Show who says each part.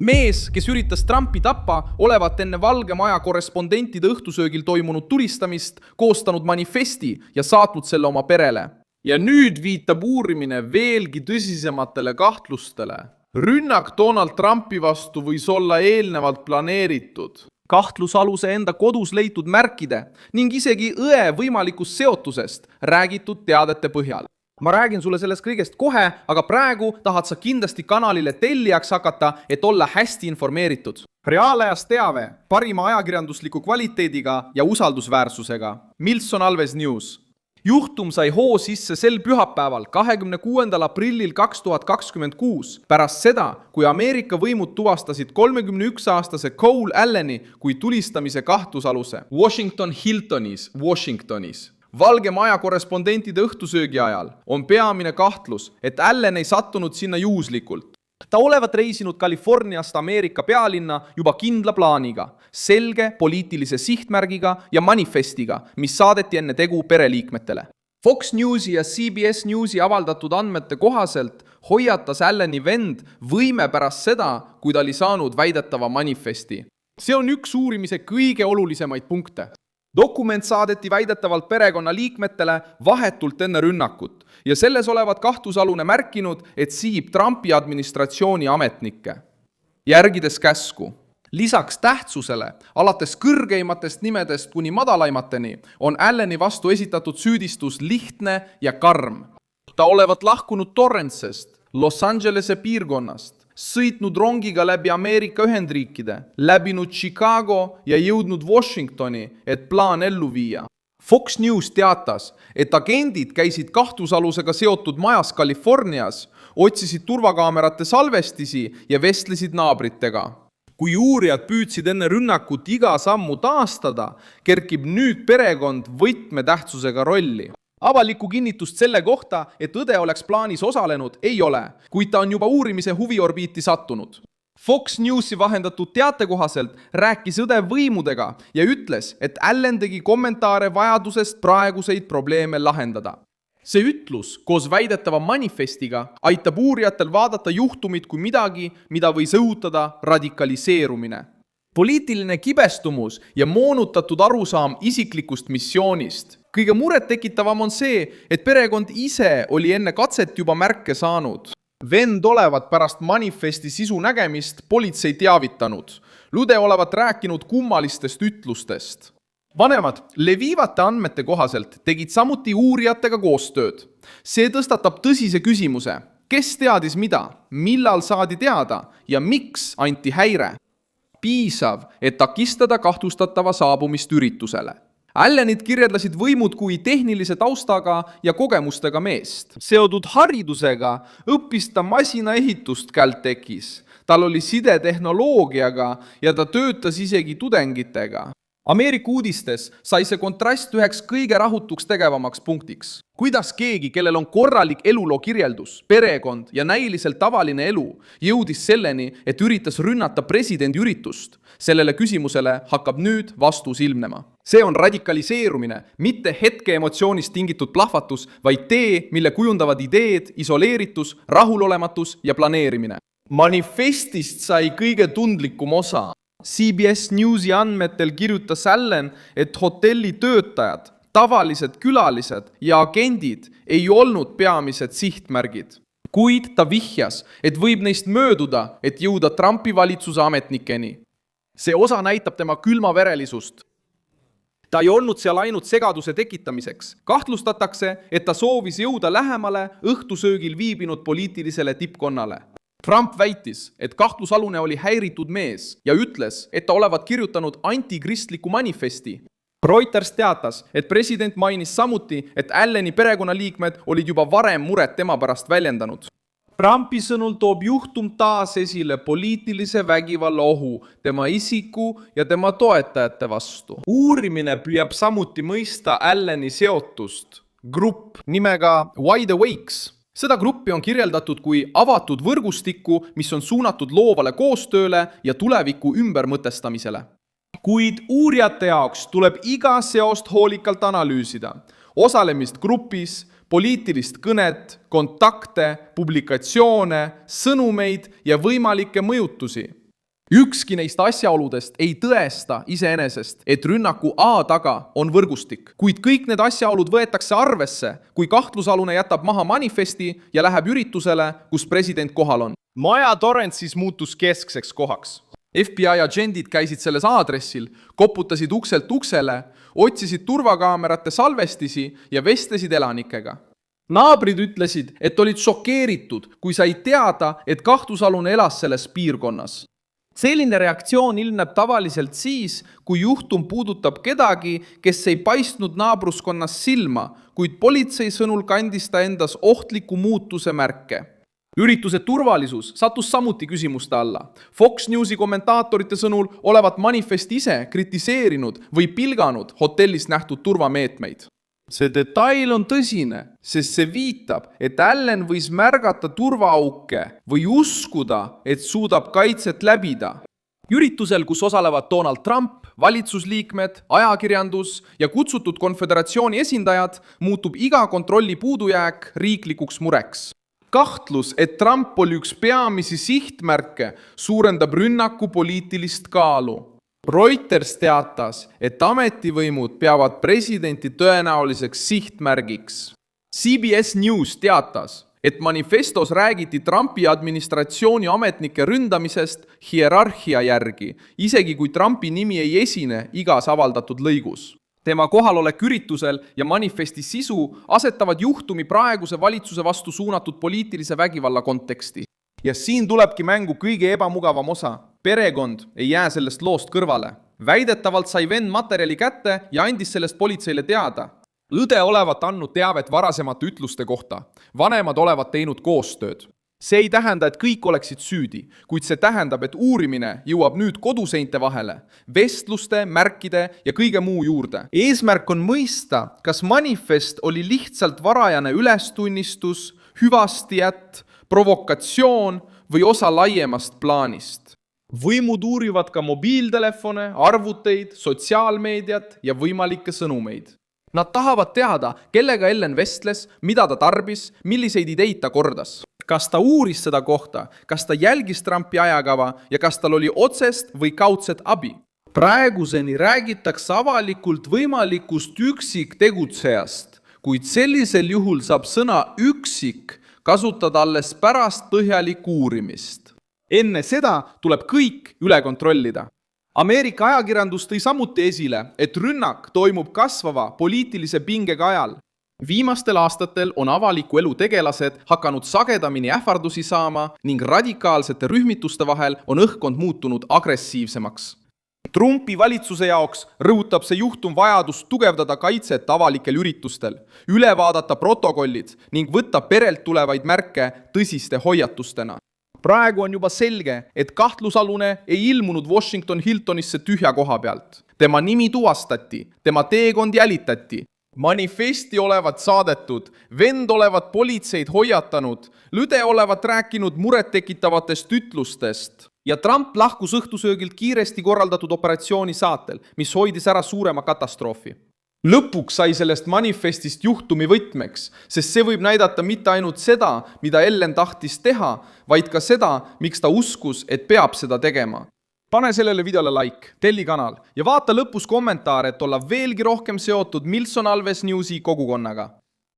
Speaker 1: Mees, kes üritas Trumpi tappa, olevat enne Valge Maja korrespondentide õhtusöögil toimunud tulistamist koostanud manifesti ja saatnud selle oma perele.
Speaker 2: Ja nüüd viitab uurimine veelgi tõsisematele kahtlustele. Rünnak Donald Trumpi vastu võis olla eelnevalt planeeritud.
Speaker 1: Kahtlusaluse enda kodus leitud märkide ning isegi õe võimalikust seotusest räägitud teadete põhjal. Ma räägin sulle sellest kõigest kohe, aga praegu tahad sa kindlasti kanalile tellijaks hakata, et olla hästi informeeritud. Reaalajas teave, parima ajakirjandusliku kvaliteediga ja usaldusväärsusega. Milson Alves News. Juhtum sai hoo sisse sel pühapäeval 26. aprillil 2026 pärast seda, kui Ameerika võimud tuvastasid 31-aastase Cole Alleni kui tulistamise kahtlusaluse Washington Hiltonis, Washingtonis. Valge Maja korrespondentide õhtusöögi ajal on peamine kahtlus, et Allen ei sattunud sinna juhuslikult. Ta olevat reisinud Californiast Ameerika pealinna juba kindla plaaniga, selge poliitilise sihtmärgiga ja manifestiga, mis saadeti enne tegu pereliikmetele. Fox Newsi ja CBS Newsi avaldatud andmete kohaselt hoiatas Alleni vend võime pärast seda, kui ta oli saanud väidetava manifesti. See on üks uurimise kõige olulisemaid punkte. Dokument saadeti väidetavalt perekonna liikmetele vahetult enne rünnakut ja selles olevat kahtlusalune märkinud, et siib Trumpi administratsiooni ametnikke. Järgides käsku. Lisaks tähtsusele, alates kõrgeimatest nimedest kuni madalaimateni, on Alleni vastu esitatud süüdistus lihtne ja karm. Ta olevat lahkunud Torrance'st, Los Angelese piirkonnast, sõitnud rongiga läbi Ameerika Ühendriikide, läbinud Chicago ja jõudnud Washingtoni, et plaan ellu viia. Fox News teatas, et agendid käisid kahtlusalusega seotud majas Californias, otsisid turvakaamerate salvestisi ja vestlesid naabritega. Kui uurijad püüdsid enne rünnakut iga sammu taastada, kerkib nüüd perekond võtmetähtsusega rolli. Avalikku kinnitust selle kohta, et õde oleks plaanis osalenud, ei ole, kuid ta on juba uurimise huviorbiiti sattunud. Fox Newsi vahendatud teate kohaselt rääkis õde võimudega ja ütles, et Allen tegi kommentaare vajadusest praeguseid probleeme lahendada. See ütlus koos väidetava manifestiga aitab uurijatel vaadata juhtumit kui midagi, mida võis õhutada radikaliseerumine. Poliitiline kibestumus ja moonutatud arusaam isiklikust missioonist. Kõige muret tekitavam on see, et perekond ise oli enne katset juba märke saanud. Vend olevat pärast manifesti sisu nägemist politsei teavitanud. Lude olevat rääkinud kummalistest ütlustest. Vanemad leviivate andmete kohaselt tegid samuti uurijatega koostööd. See tõstatab tõsise küsimuse. Kes teadis mida, millal saadi teada ja miks anti häire? Piisav, et takistada kahtlustatava saabumist üritusele. Allenit kirjeldasid võimud kui tehnilise taustaga ja kogemustega meest. Seodud haridusega õppis ta masinaehitust Caltechis. Tal oli side tehnoloogiaga ja ta töötas isegi tudengitega. Ameerika uudistes sai see kontrast üheks kõige rahutuks tegevamaks punktiks. Kuidas keegi, kellel on korralik eluloo kirjeldus, perekond ja näiliselt tavaline elu, jõudis selleni, et üritas rünnata presidendi üritust? Sellele küsimusele hakkab nüüd vastus ilmnema. See on radikaliseerumine, mitte hetke emotsioonist tingitud plahvatus, vaid tee, mille kujundavad ideed, isoleeritus, rahulolematus ja planeerimine. Manifestist sai kõige tundlikum osa. CBS Newsi andmetel kirjutas Allen, et hotelli töötajad, tavalised külalised ja agendid ei olnud peamised sihtmärgid. Kuid ta vihjas, et võib neist mööduda, et jõuda Trumpi valitsuse ametnikeni. See osa näitab tema külmaverelisust. Ta ei olnud seal ainult segaduse tekitamiseks. Kahtlustatakse, et ta soovis jõuda lähemale õhtusöögil viibinud poliitilisele tippkonnale. Trump väitis, et kahtlusalune oli häiritud mees ja ütles, et ta olevat kirjutanud antikristliku manifesti. Reuters teatas, et president mainis samuti, et Alleni perekonnaliikmed olid juba varem muret tema pärast väljendanud. Trumpi sõnul toob juhtum taas esile poliitilise vägivalla ohu tema isiku ja tema toetajate vastu. Uurimine püüab samuti mõista Alleni seotust. Grupp nimega Wide Awakes. Seda gruppi on kirjeldatud kui avatud võrgustikku, mis on suunatud loovale koostööle ja tuleviku ümbermõtestamisele. Kuid uurijate jaoks tuleb iga seost hoolikalt analüüsida. Osalemist grupis, poliitilist kõnet, kontakte, publikatsioone, sõnumeid ja võimalikke mõjutusi. Ükski neist asjaoludest ei tõesta iseenesest, et rünnaku A taga on võrgustik, kuid kõik need asjaolud võetakse arvesse, kui kahtlusalune jätab maha manifesti ja läheb üritusele, kus president kohal on.
Speaker 3: Maja Torrance'is muutus keskseks kohaks.
Speaker 1: FBI agendid käisid selles aadressil, koputasid ukselt uksele, otsisid turvakaamerate salvestisi ja vestlesid elanikega. Naabrid ütlesid, et olid šokeeritud, kui said teada, et kahtlusalune elas selles piirkonnas. Selline reaktsioon ilmneb tavaliselt siis, kui juhtum puudutab kedagi, kes ei paistnud naabruskonnas silma, kuid politsei sõnul kandis ta endas ohtliku muutuse märke. Ürituse turvalisus sattus samuti küsimuste alla. Fox Newsi kommentaatorite sõnul olevat manifest ise kritiseerinud või pilganud hotellist nähtud turvameetmeid. See detail on tõsine, sest see viitab, et Allen võis märgata turvaauke või uskuda, et suudab kaitset läbida. Üritusel, kus osalevad Donald Trump, valitsusliikmed, ajakirjandus ja kutsutud konföderatsiooni esindajad, muutub iga kontrolli puudujääk riiklikuks mureks. Kahtlus, et Trump oli üks peamisi sihtmärke, suurendab rünnaku poliitilist kaalu. Reuters teatas, et ametivõimud peavad presidenti tõenäoliseks sihtmärgiks. CBS News teatas, et manifestos räägiti Trumpi administratsiooni ametnike ründamisest hierarhia järgi, isegi kui Trumpi nimi ei esine igas avaldatud lõigus. Tema kohalolek üritusel ja manifesti sisu asetavad juhtumi praeguse valitsuse vastu suunatud poliitilise vägivalla konteksti. Ja siin tulebki mängu kõige ebamugavam osa. Perekond ei jää sellest loost kõrvale. Väidetavalt sai vend materjali kätte ja andis sellest politseile teada.
Speaker 3: Õde olevat andnud teavet varasemate ütluste kohta. Vanemad olevat teinud koostööd.
Speaker 1: See ei tähenda, et kõik oleksid süüdi, kuid see tähendab, et uurimine jõuab nüüd koduseinte vahele, vestluste, märkide ja kõige muu juurde. Eesmärk on mõista, kas manifest oli lihtsalt varajane ülestunnistus, hüvastijät, provokatsioon või osa laiemast plaanist. Võimud uurivad ka mobiiltelefone, arvuteid, sotsiaalmeediat ja võimalikke sõnumeid. Nad tahavad teada, kellega Ellen vestles, mida ta tarbis, milliseid ideid ta kordas. Kas ta uuris seda kohta, kas ta jälgis Trumpi ajakava ja kas tal oli otsest või kaudset abi. Praeguseni räägitakse avalikult võimalikust üksik tegutsejast, kuid sellisel juhul saab sõna üksik kasutada alles pärast põhjalikku uurimist. Enne seda tuleb kõik üle kontrollida. Ameerika ajakirjandus tõi samuti esile, et rünnak toimub kasvava poliitilise pingega ajal. Viimastel aastatel on avaliku elu tegelased hakanud sagedamini ähvardusi saama ning radikaalsete rühmituste vahel on õhkkond muutunud agressiivsemaks. Trumpi valitsuse jaoks rõhutab see juhtum vajadust tugevdada kaitset avalikel üritustel, üle vaadata protokollid ning võtta perelt tulevaid märke tõsiste hoiatustena. Praegu on juba selge, et kahtlusalune ei ilmunud Washington Hiltonisse tühja koha pealt. Tema nimi tuvastati, tema teekond jälitati. Manifesti olevat saadetud, vend olevat politseid hoiatanud, Lüde olevat rääkinud murettekitavatest ütlustest ja Trump lahkus õhtusöögilt kiiresti korraldatud operatsiooni saatel, mis hoidis ära suurema katastroofi. Lõpuks sai sellest manifestist juhtumi võtmeks, sest see võib näidata mitte ainult seda, mida Ellen tahtis teha, vaid ka seda, miks ta uskus, et peab seda tegema. Pane sellele videole like, telli kanal ja vaata lõpus kommentaare, et olla veelgi rohkem seotud Milson Alves Newsi kogukonnaga.